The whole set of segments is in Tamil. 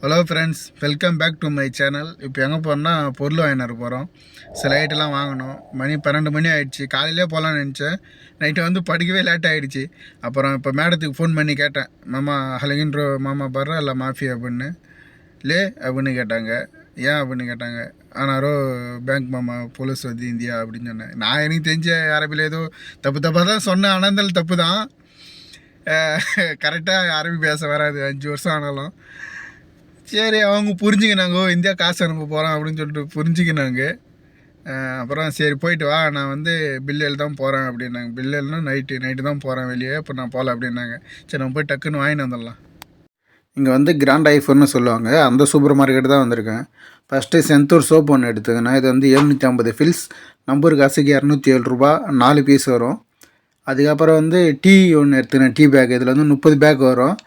Hello friends, welcome back to my channel. இப்போ எங்கே போகிறோம்னா பொருள் வாங்கிட்டு போகிறோம். சில ஐட்டெல்லாம் வாங்கணும். மணி 12 மணி ஆகிடுச்சு. காலையிலே போகலான்னு நினச்சேன். நைட்டு வந்து படிக்கவே லேட் ஆகிடுச்சு. அப்புறம் இப்போ மேடத்துக்கு ஃபோன் பண்ணி கேட்டேன், மாமா ஹலகின்ற மாமா பர்றா இல்லை மாஃபி அப்படின்னு அப்படின்னு கேட்டாங்க. ஏன் அப்படின்னு கேட்டாங்க. ஆனாரோ பேங்க் மாமா போலீஸ் வந்து இந்தியா அப்படின்னு சொன்னேன். நான் எனக்கு தெரிஞ்ச அரபியில் ஏதோ தப்பாக தான் சொன்னேன். ஆனால் தப்பு தான். கரெக்டாக அரபி பேச வராது, 5 வருஷம் ஆனாலும். சரி, அவங்க புரிஞ்சுக்கினாங்க, இந்தியா காசு அனுப்ப போகிறோம் அப்படின்னு சொல்லிட்டு புரிஞ்சுக்கினாங்க. அப்புறம் சரி போயிட்டு வா, நான் வந்து பில்லில் தான் போகிறேன் அப்படின்னாங்க. பில்லுன்னா நைட்டு தான் போகிறேன் வெளியே, இப்போ நான் போகல அப்படின்னாங்க. சரி, நம்ம போய் டக்குன்னு வாங்கிட்டு வந்துடலாம். இங்கே வந்து கிராண்ட் ஐஃபோன்னு சொல்லுவாங்க, அந்த சூப்பர் மார்க்கெட்டு தான் வந்திருக்கேன். ஃபஸ்ட்டு செந்தூர் சோப் ஒன்று எடுத்துக்கணும். இது வந்து 750 ஃபில்ஸ், நம்பர் காசுக்கு 207 ரூபா, 4 பீஸ் வரும். அதுக்கப்புறம் வந்து டீ ஒன்று எடுத்துக்கினேன், டீ பேக். இதில் வந்து 30 பேக் வரும்.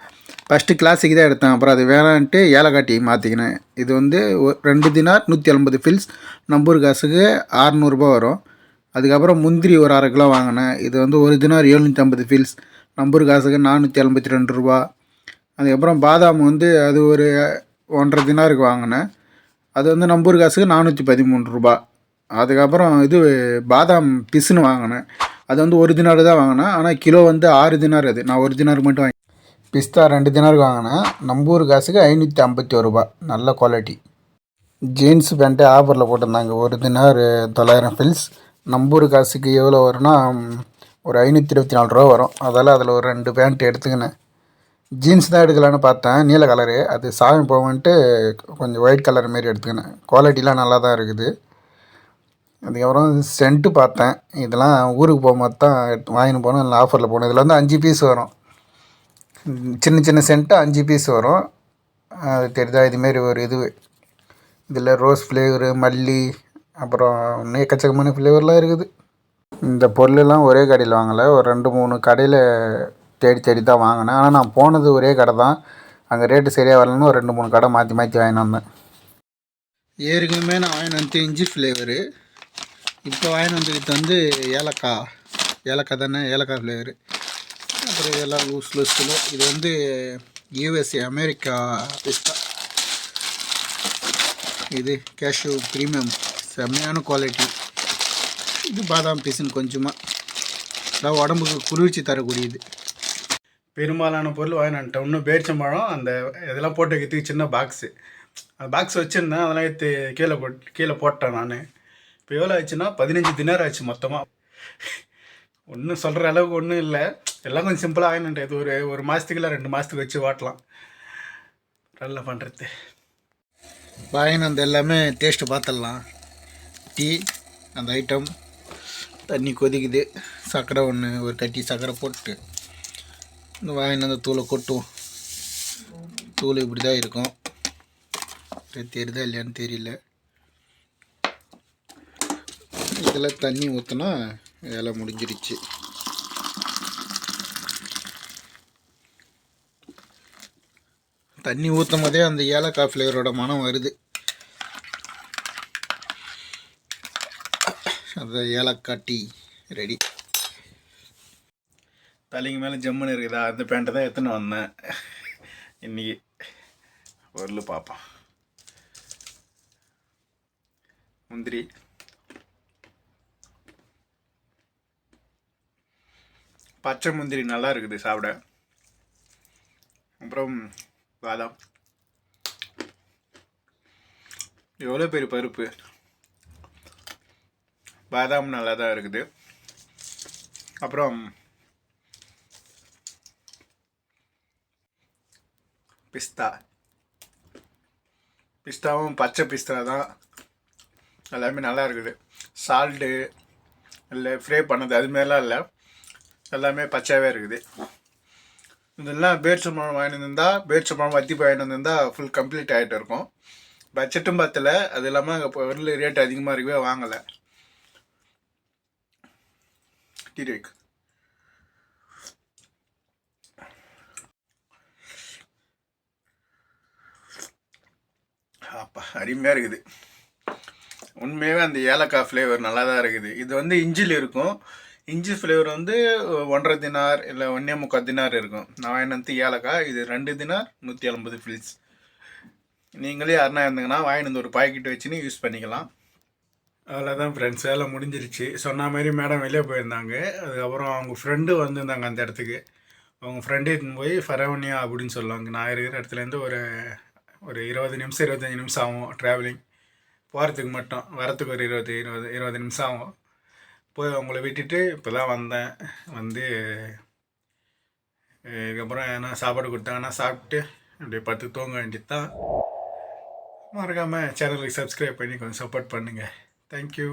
ஃபஸ்ட்டு கிளாஸுக்கு தான் எடுத்தேன், அப்புறம் அது வேணான்ட்டு ஏலக்காய் டீ மாற்றிக்கினேன். இது வந்து 2 தினார் 150 ஃபில்ஸ், நம்பூர் காசுக்கு 600 வரும். அதுக்கப்புறம் முந்திரி ஒரு 1/2 கிலோ வாங்கினேன். இது வந்து 1 தினார் 750 ஃபில்ஸ், நம்பூர் காசுக்கு 482 ரூபா. அதுக்கப்புறம் பாதாம் வந்து அது ஒரு 1.5 தினாருக்கு வாங்கினேன். அது வந்து நம்பூர் காசுக்கு 413 ரூபா. அதுக்கப்புறம் இது பாதாம் பிசுன்னு வாங்கினேன். அது வந்து 1 தினார் தான் வாங்கினேன், ஆனால் கிலோ வந்து 6 தினார். அது நான் 1 தினாருக்கு மட்டும் வாங்கி. பிஸ்தா 2 தினாருக்கு வாங்கினேன், நம்பூர் காசுக்கு 551 ரூபா, நல்ல குவாலிட்டி. ஜீன்ஸ் பேண்ட்டு ஆஃபரில் போட்டிருந்தாங்க. 1 தினார் 900 ஃபில்ஸ், நம்பூர் காசுக்கு எவ்வளோ வரும்னா ஒரு 524 ரூபா வரும். அதால் அதில் ஒரு 2 பேண்ட் எடுத்துக்கினேன். ஜீன்ஸ் தான் எடுக்கலான்னு பார்த்தேன், நீல கலரு. அது சாமி போகன்ட்டு கொஞ்சம் ஒயிட் கலர் மாரி எடுத்துக்கினேன். குவாலிட்டிலாம் நல்லா தான் இருக்குது. அதுக்கப்புறம் சென்ட்டு பார்த்தேன். இதெல்லாம் ஊருக்கு போகும்போது தான் வாங்கின்னு போனோம், இல்லை ஆஃபரில் போனோம். இதில் வந்து 5 பீஸ் வரும். சின்ன சின்ன சென்ட்டு 5 பீஸ் வரும். அது தெரியுதா, இதுமாரி ஒரு இதில் ரோஸ் ஃப்ளேவரு, மல்லி, அப்புறம் இன்னும் எக்கச்சக்கமான ஃப்ளேவர்லாம் இருக்குது. இந்த பொருளெல்லாம் ஒரே கடையில் வாங்கலை, ஒரு 2-3 கடையில் தேடி தேடி தான் வாங்கினேன். ஆனால் நான் போனது ஒரே கடை தான். அங்கே ரேட்டு சரியாக வரலன்னு ஒரு 2-3 கடை மாற்றி மாற்றி வாங்கிட்டு வந்தேன். ஏற்கனவே நான் வாங்கிட்டு வந்து இஞ்சி ஃப்ளேவரு, இப்போ வாங்கிட்டு வந்துக்கிட்டு வந்து ஏலக்காய் தானே, ஏலக்காய் ஃப்ளேவரு. அப்புறம் இதெல்லாம் லூஸில் இது வந்து யூஎஸ்ஏ அமெரிக்கா பிஸ்தா. இது கேஷ்யூ ப்ரீமியம், செம்மையான குவாலிட்டி. இது பாதாம் பீஸுன்னு கொஞ்சமாக, அதாவது உடம்புக்கு குளிர்ச்சி தரக்கூடியது. பெரும்பாலான பொருள் வாங்கினேன். இன்னும் பேரிச்சம்பழம் அந்த இதெல்லாம் போட்டு வைக்கிறதுக்கு சின்ன பாக்ஸு, அந்த பாக்ஸ் வச்சுருந்தேன். அதெல்லாம் எடுத்து கீழே போட்டேன் நான். இப்போ எவ்வளோ ஆச்சுன்னா 15 தினார் ஆச்சு மொத்தமாக. ஒன்றும் சொல்கிற அளவுக்கு ஒன்றும் இல்லை, எல்லாம் கொஞ்சம் சிம்பிளாக வாங்கினேன். இது ஒரு மாதத்துக்கு இல்லை 2 மாதத்துக்கு வச்சு வாட்டலாம். நல்லா பண்ணுறது வாங்கின அந்த எல்லாமே டேஸ்ட்டு பார்த்துடலாம். டீ அந்த ஐட்டம், தண்ணி கொதிக்குது, சர்க்கரை ஒரு கட்டி சர்க்கரை போட்டு இந்த வாங்கின அந்த தூளை கொட்டும். தூள் இப்படி தான் இருக்கும், தெரியுதா இல்லையான்னு தெரியல. இதில் தண்ணி ஊற்றினா வேலை முடிஞ்சிருச்சு. தண்ணி ஊற்றும் போதே அந்த ஏலக்காய் ஃப்ளேவரோட மனம் வருது. அந்த ஏலக்காய் டீ ரெடி. தலைக்கு மேலே ஜம்முன்னு இருக்குதா, அந்த பேண்ட்டை தான் எடுத்துன்னு வந்தேன். இன்றைக்கி பொருள் பார்ப்போம். முந்திரி, பச்சை முந்திரி நல்லா இருக்குது சாப்பிட. அப்புறம் பாதாம், எவ்வளோ பெரிய பருப்பு. பாதாம் நல்லா தான் இருக்குது. அப்புறம் பிஸ்தாவும் பச்சை பிஸ்தா தான், எல்லாமே நல்லா இருக்குது. சால்ட்டு இல்லை ஃப்ரை பண்ணது அதுமாரிலாம் இல்லை, எல்லாமே பச்சையாகவே இருக்குது. இதெல்லாம் பேரிச்சம்பழம் வாங்கிட்டு இருந்தால், பேரிச்சம்பழம் வத்தி வாங்கிட்டு வந்திருந்தால் ஃபுல் கம்ப்ளீட் ஆகிட்டு இருக்கும். பட்ஜெட்டும் பத்தல, அது இல்லாமல் அங்கே பொருள் ரேட் அதிகமாக இருக்கவே வாங்கலை. டீரேக் அப்பா அருமையாக இருக்குது. உண்மையாகவே அந்த ஏலக்காய் ஃப்ளேவர் நல்லா தான் இருக்குது. இது வந்து இஞ்சில் இருக்கும். இஞ்சி ஃப்ளேவர் வந்து 1.5 தினார் இல்லை 1.25 தினார் இருக்கும். நான் வாங்கினது ஏலக்காய். இது 2 தினார் 150 ஃபில்ஸ். நீங்களே யாருனா இருந்தீங்கன்னா வாங்கிட்டு வந்து ஒரு பாக்கெட் வச்சுன்னு யூஸ் பண்ணிக்கலாம். அவ்வளோதான் ஃப்ரெண்ட்ஸ், வேலை முடிஞ்சிருச்சு. சொன்ன மாதிரி மேடம் வெளியே போயிருந்தாங்க. அதுக்கப்புறம் அவங்க ஃப்ரெண்டு வந்திருந்தாங்க அந்த இடத்துக்கு. அவங்க ஃப்ரெண்டு எடுத்துன்னு போய் ஃபரவனியா அப்படின்னு சொல்லுவாங்க. நான் இருக்கிற இடத்துலேருந்து ஒரு ஒரு 20 நிமிஷம் 25 நிமிஷம் ஆகும் ட்ராவலிங். போகிறதுக்கு மட்டும், வரத்துக்கு ஒரு 20 நிமிஷம் ஆகும். போய் அவங்கள விட்டுட்டு இப்போ தான் வந்தேன். வந்து இதுக்கப்புறம் எதனா சாப்பாடு கொடுத்தாங்கன்னா சாப்பிட்டு அப்படியே படுத்து தூங்க வேண்டியது தான். மறக்காமல் சேனலுக்கு சப்ஸ்கிரைப் பண்ணி கொஞ்சம் சப்போர்ட் பண்ணுங்கள். தேங்க்யூ.